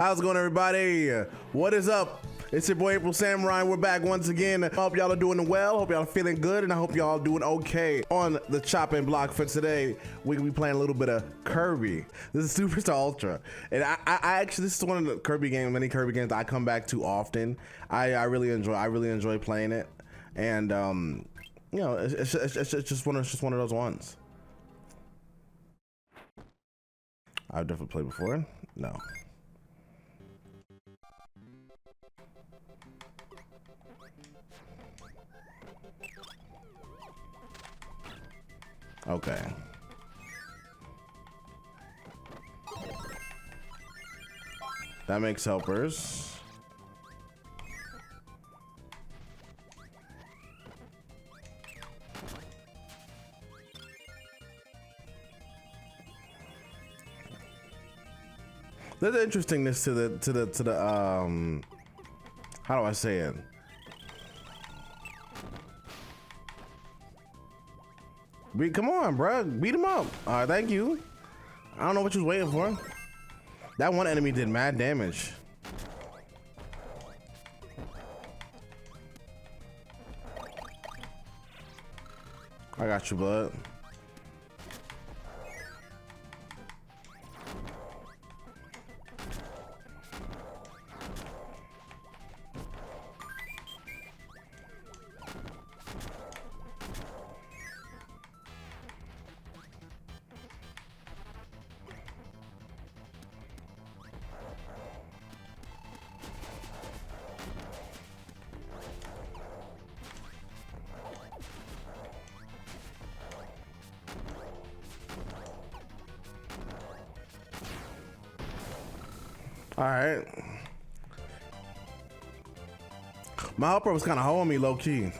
How's it going, everybody? What is up? It's your boy AprilSamurai. We're back once again. I hope y'all are doing well. Hope y'all are feeling good, and I hope y'all doing okay. On the chopping block for today, we're gonna be playing a little bit of Kirby. This is Super Star Ultra, and I actually, this is one of the Kirby games, many Kirby games that I come back to often. I really enjoy playing it, and you know, it's just one of those ones. I've definitely played before. No. Okay. That makes helpers. There's an interestingness to the how do I say it? Come on, bro. Beat him up. All right, thank you. I don't know what you was waiting for. That one enemy did mad damage. I got you, bud. All right. My helper was kind of holding me low key.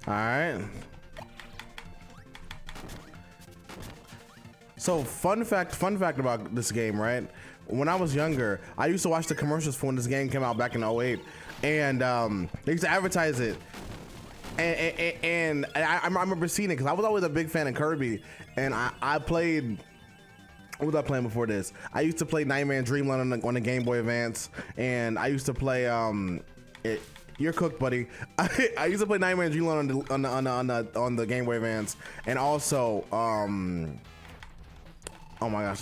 All right. So fun fact about this game, right? When I was younger, I used to watch the commercials for when this game came out back in 08, and they used to advertise it. And I remember seeing it because I was always a big fan of Kirby, and I played. What was I playing before this? I used to play Nightmare and Dreamland on the Game Boy Advance, and I used to play You're cooked, buddy. I used to play Nightmare and Dreamland on the Game Boy Advance, and also oh my gosh,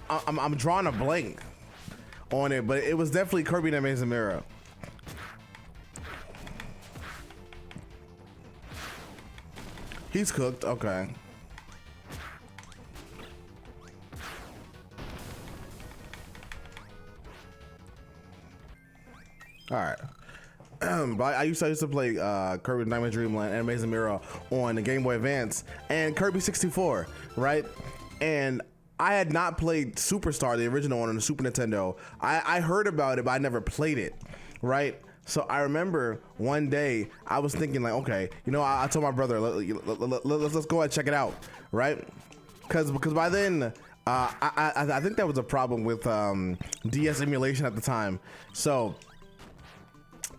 I'm drawing a blank on it, but it was definitely Kirby and Amazing Mirror. He's cooked. Okay. All right. But I used to play Kirby Nightmare Dreamland and Amazing Mirror on the Game Boy Advance and Kirby 64, right? And I had not played Superstar, the original one, on the Super Nintendo. I heard about it, but I never played it, right? So I remember one day I was thinking like, okay, you know, I told my brother, let's go ahead and check it out, right? Because by then, I think that was a problem with DS emulation at the time. So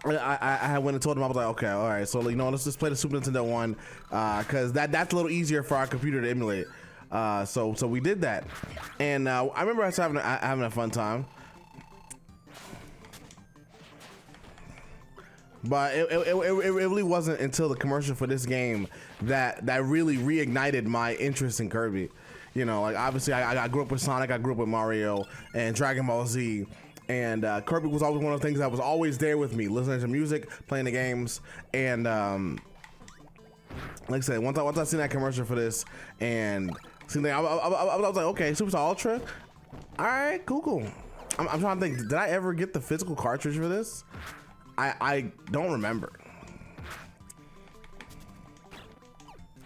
I went and told him, I was like, okay, all right, so you know, let's just play the Super Nintendo one, because that's a little easier for our computer to emulate. So we did that, and I remember us having a fun time. But it really wasn't until the commercial for this game that really reignited my interest in Kirby. You know, like obviously I grew up with Sonic, I grew up with Mario and Dragon Ball Z. And Kirby was always one of the things that was always there with me, listening to music, playing the games, and like I said, once I seen that commercial for this, and seen that, I was like, okay, Super Star Ultra, all right, cool. I'm trying to think, did I ever get the physical cartridge for this? I don't remember.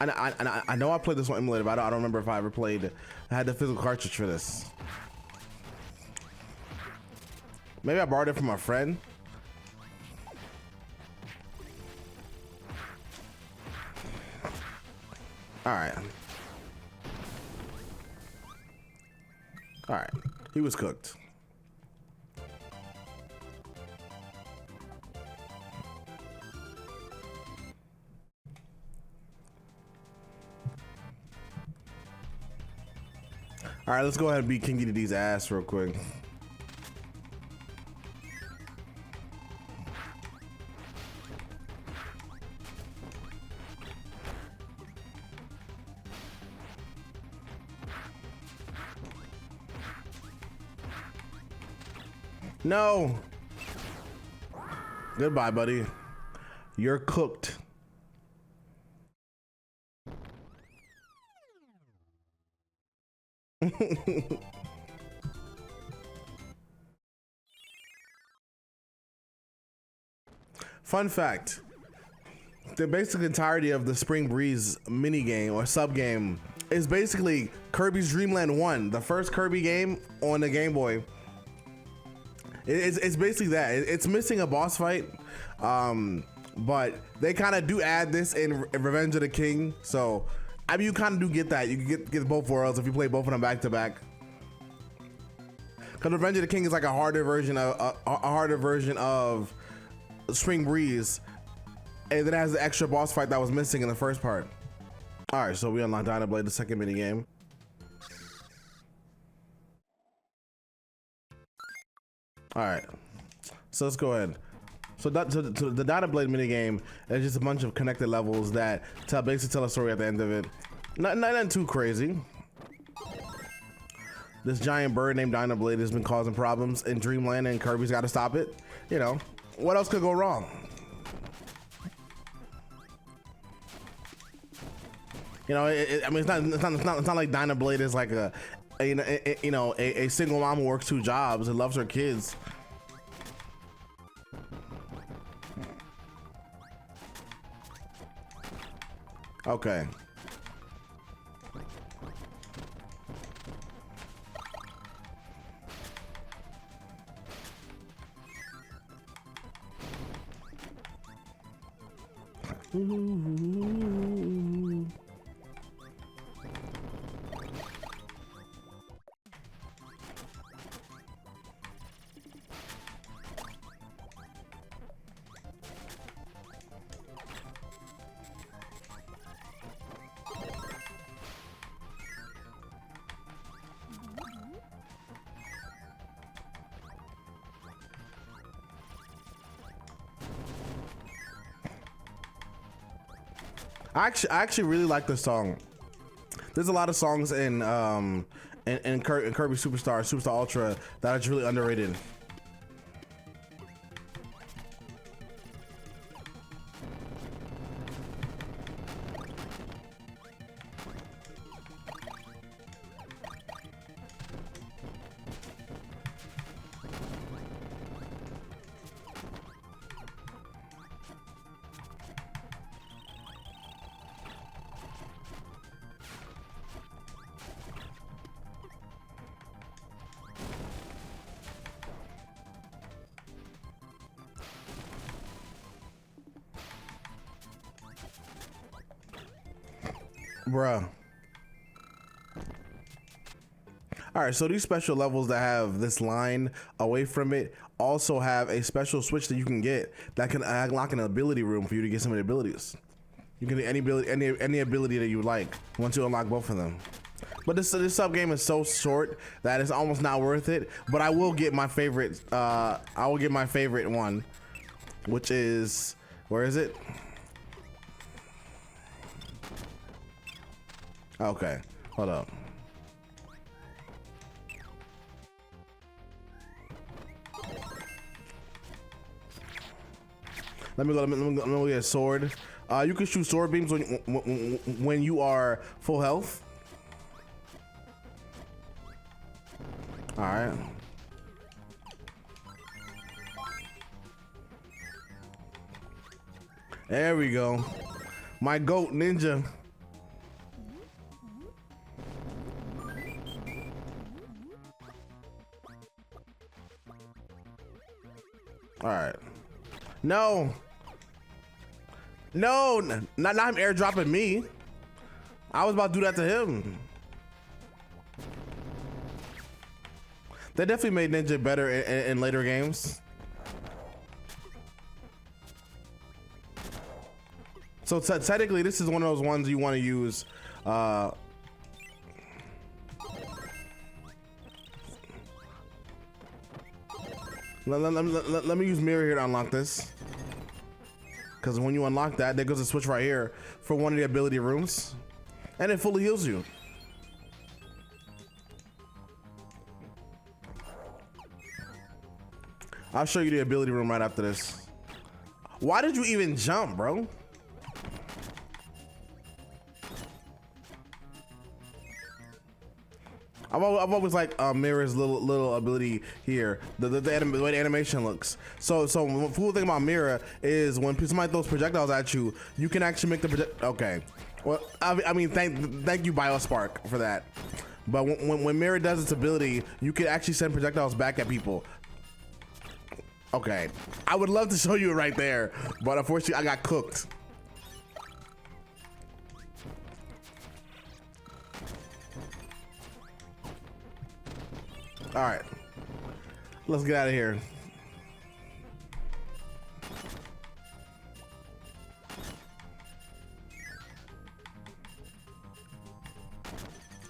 I know I played this on emulator, but I don't remember if I ever played. I had the physical cartridge for this. Maybe I borrowed it from a friend. All right. All right. He was cooked. All right, let's go ahead and beat King DDD's ass real quick. No. Goodbye, buddy. You're cooked. Fun fact, the basic entirety of the Spring Breeze mini game or sub game is basically Kirby's Dream Land 1, the first Kirby game on the Game Boy. It's basically that. It's missing a boss fight, but they kind of do add this in Revenge of the King, so I mean, you kind of do get that. You can get both worlds if you play both of them back to back. Because Revenge of the King is like a harder version of Spring Breeze, and then it has the extra boss fight that was missing in the first part. All right, so we unlocked DYNA Blade, the second mini game. All right, so let's go ahead. So the DYNA Blade minigame is just a bunch of connected levels that basically tell a story at the end of it. Nothing too crazy. This giant bird named DYNA Blade has been causing problems in Dreamland, and Kirby's got to stop it. You know, what else could go wrong? You know, I mean, it's not like DYNA Blade is like a single mom who works 2 jobs and loves her kids. Okay. I actually really like this song. There's a lot of songs in Kirby Super Star Ultra that are really underrated. Bruh. All right, so these special levels that have this line away from it also have a special switch that you can get that can unlock an ability room for you to get some of the abilities. You can get any ability that you would like once you unlock both of them. But this sub game is so short that it's almost not worth it. But I will get my favorite. I will get my favorite one, which is, where is it? Okay, hold up. Let me go get a sword. You can shoot sword beams when you are full health. All right. There we go. My goat ninja. All right. No. No, not him airdropping me. I was about to do that to him. They definitely made Ninja better in later games. So technically, this is one of those ones you want to use. Let me use mirror here to unlock this. Because when you unlock that, there goes a switch right here for one of the ability rooms, and it fully heals you. I'll show you the ability room right after this. Why did you even jump, bro? I've always like Mirror's little ability here, the way the animation looks. So the cool thing about Mirror is when somebody throws projectiles at you, you can actually make the project. Okay, well I mean thank you Biospark for that. But when Mirror does its ability, you can actually send projectiles back at people. Okay, I would love to show you it right there, but unfortunately I got cooked. All right, let's get out of here.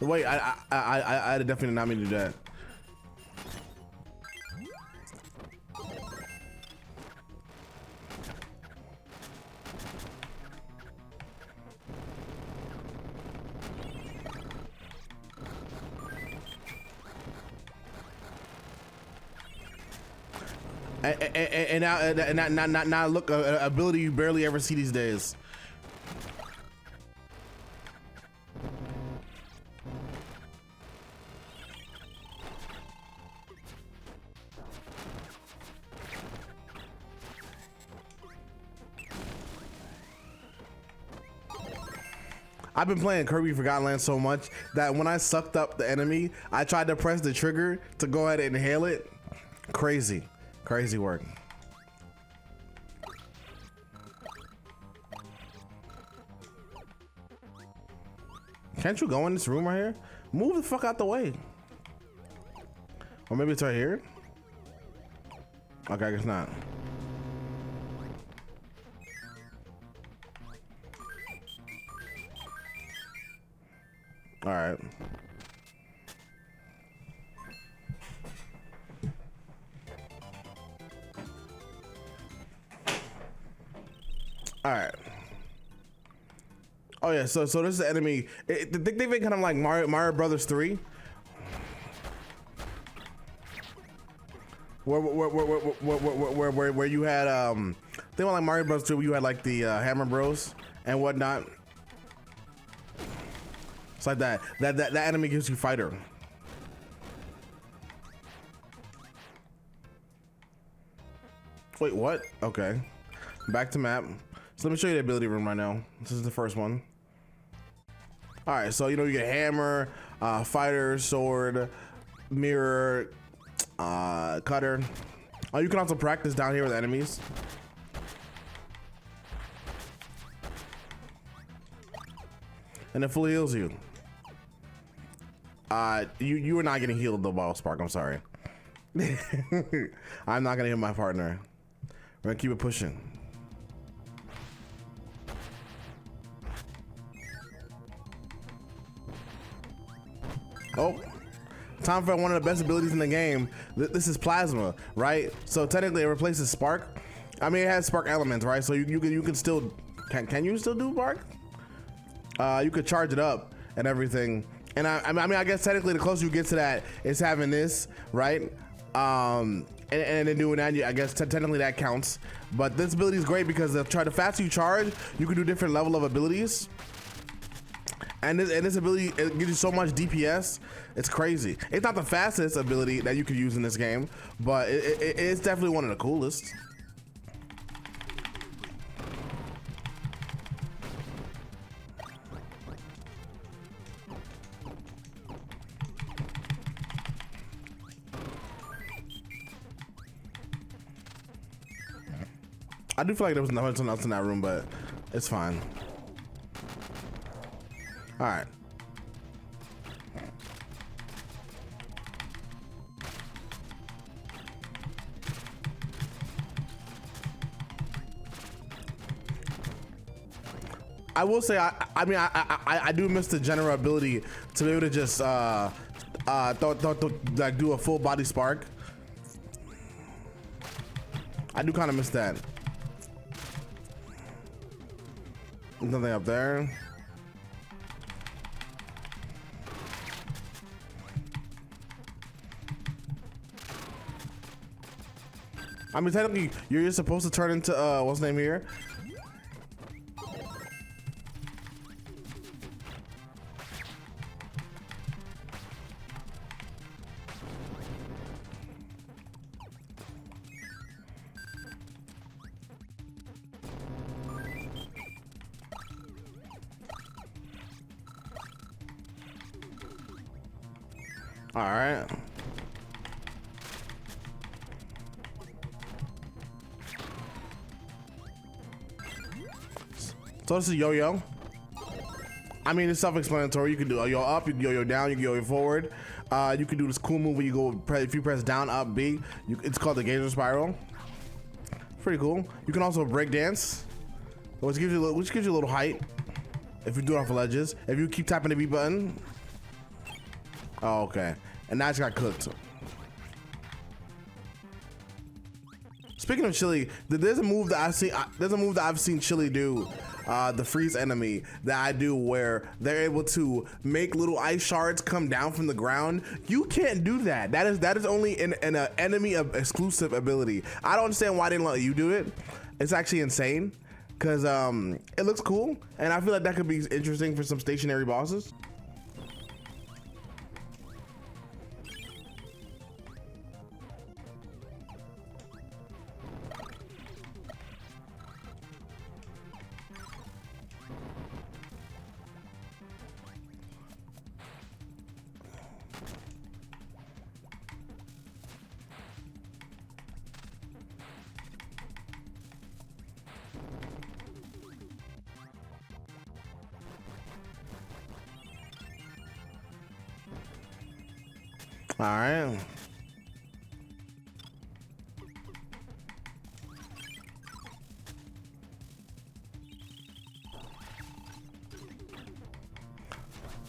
Wait, I definitely did not mean to do that. And now look, ability you barely ever see these days. I've been playing Kirby Forgotten Land so much that when I sucked up the enemy, I tried to press the trigger to go ahead and inhale it. Crazy work. Can't you go in this room right here? Move the fuck out the way. Or maybe it's right here? Okay, I guess not. All right. All right. Oh yeah, so this is the enemy. They've been kind of like Mario Brothers 3. Where you had they were like Mario Bros 2 where you had like the Hammer Bros and whatnot. It's like that enemy gives you fighter. Wait, what? Okay. Back to map. So let me show you the ability room right now. This is the first one. All right, so you know you get hammer, fighter, sword, mirror, cutter. Oh, you can also practice down here with enemies. And it fully heals you. You are not getting healed though, Biospark. I'm sorry. I'm not gonna heal my partner. We're gonna keep it pushing. Oh, time for one of the best abilities in the game. This is Plasma, right? So technically it replaces Spark. I mean, it has Spark elements, right? So you can still, can you still do Spark? You could charge it up and everything. And I mean, I guess technically the closer you get to that, it's having this, right? And then doing that, I guess technically that counts. But this ability is great because the faster you charge, you can do different level of abilities. And this ability, it gives you so much DPS, it's crazy. It's not the fastest ability that you could use in this game, but it's definitely one of the coolest. I do feel like there was nothing else in that room, but it's fine. All right. I will say, I mean, I do miss the general ability to be able to just like do a full body spark. I do kind of miss that. Nothing up there. I mean, technically, you're supposed to turn into what's the name here? All right. So this is yo-yo. I mean, it's self-explanatory. You can do yo up, you can yo down, you can yo forward. You can do this cool move where you go, if you press down, up, B. It's called the Geyser Spiral. Pretty cool. You can also break dance, which gives you a little height if you do it off of ledges. If you keep tapping the B button. Oh, okay. And now it's got cooked. Speaking of Chili, there's a move that I've seen. I've seen Chili do, the freeze enemy that I do, where they're able to make little ice shards come down from the ground. You can't do that. That is only an enemy exclusive ability. I don't understand why they didn't let you do it. It's actually insane, because it looks cool, and I feel like that could be interesting for some stationary bosses. All right.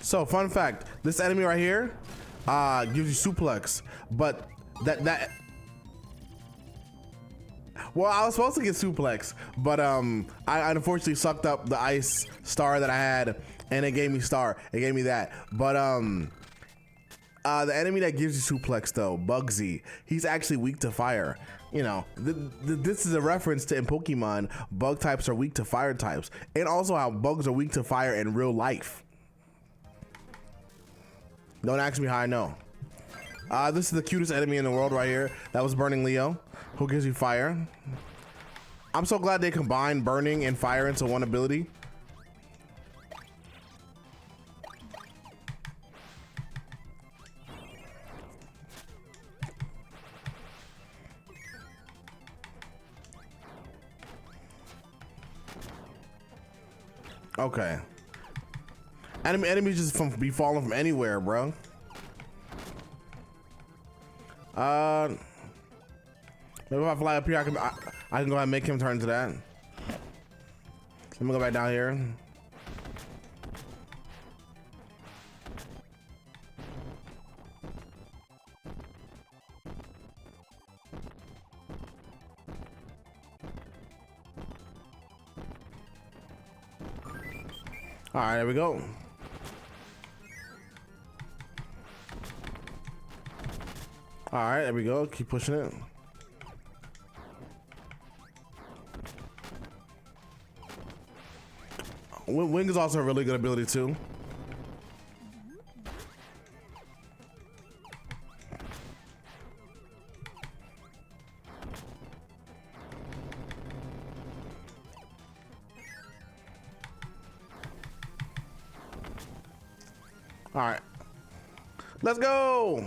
So, fun fact, this enemy right here gives you suplex, but that well, I was supposed to get suplex, but I unfortunately sucked up the ice star that I had, and it gave me star. It gave me that, but the enemy that gives you suplex though, Bugsy, he's actually weak to fire. You know, this is a reference to in Pokemon, bug types are weak to fire types, and also how bugs are weak to fire in real life. Don't ask me how I know. This is the cutest enemy in the world right here. That was Burning Leo, who gives you fire. I'm so glad they combined burning and fire into one ability. Okay. Enemies just be falling from anywhere, bro. Maybe if I fly up here, I can go ahead and make him turn to that. Let me go back down here. All right, there we go. All right, there we go. Keep pushing it. Wing is also a really good ability too. All right, let's go.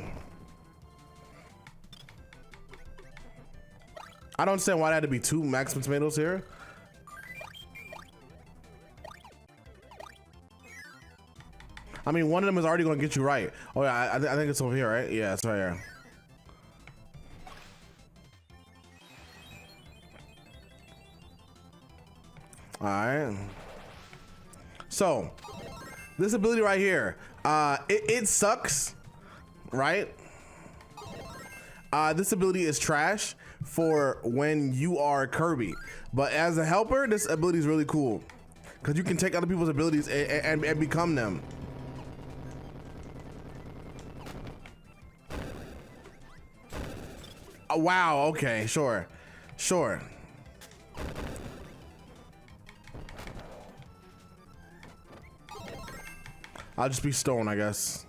I don't understand why there had to be 2 maximum tomatoes here. I mean, one of them is already gonna get you right. Oh yeah, I think it's over here, right? Yeah, it's right here. All right. So, this ability right here, it sucks, right? This ability is trash for when you are Kirby, but as a helper, this ability is really cool because you can take other people's abilities and become them. Wow, okay, sure. I'll just be stone, I guess.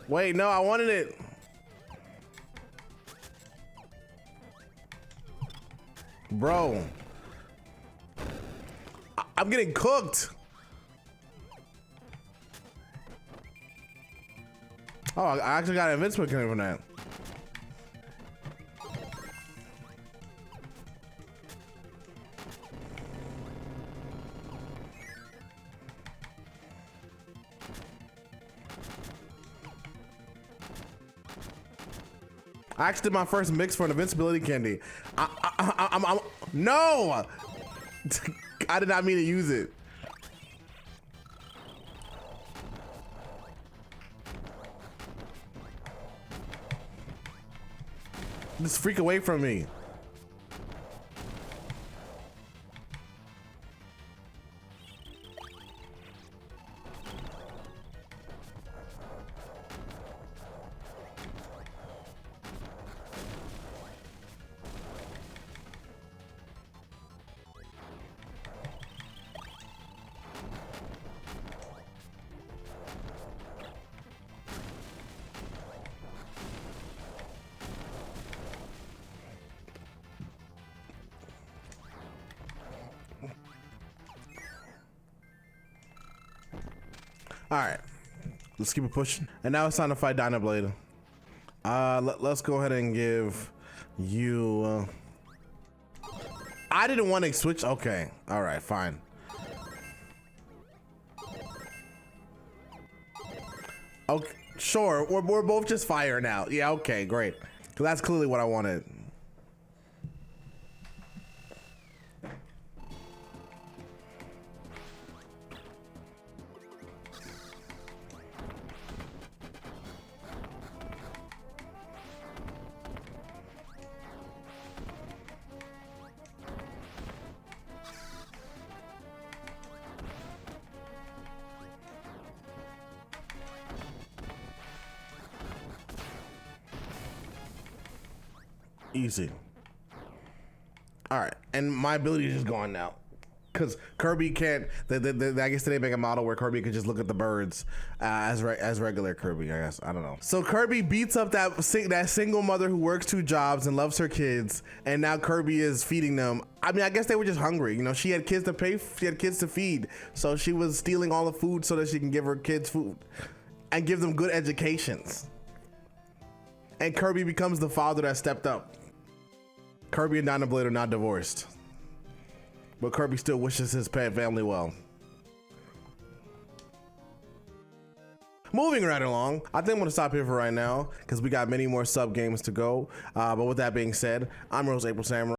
Wait, no, I wanted it. Bro. I'm getting cooked. Oh, I actually got an invincible coming from that. I actually did my first mix for an invincibility candy. No! I did not mean to use it. Just freak away from me. All right, let's keep it pushing. And now it's time to fight DYNA Blade. Let's go ahead and give you. I didn't want to switch. Okay, all right, fine. Okay, sure. We're both just fire now. Yeah, okay, great. So that's clearly what I wanted. Easy. All right, and my ability is just gone now because Kirby can't. I guess they make a model where Kirby could just look at the birds as regular Kirby. I guess I don't know. So Kirby beats up that single mother who works 2 jobs and loves her kids, and now Kirby is feeding them. I mean, I guess they were just hungry. You know, she had kids to pay. She had kids to feed, so she was stealing all the food so that she can give her kids food and give them good educations. And Kirby becomes the father that stepped up. Kirby and DYNA Blade are not divorced, but Kirby still wishes his family well. Moving right along, I think I'm gonna stop here for right now because we got many more sub games to go. But with that being said, I'm AprilSamurai.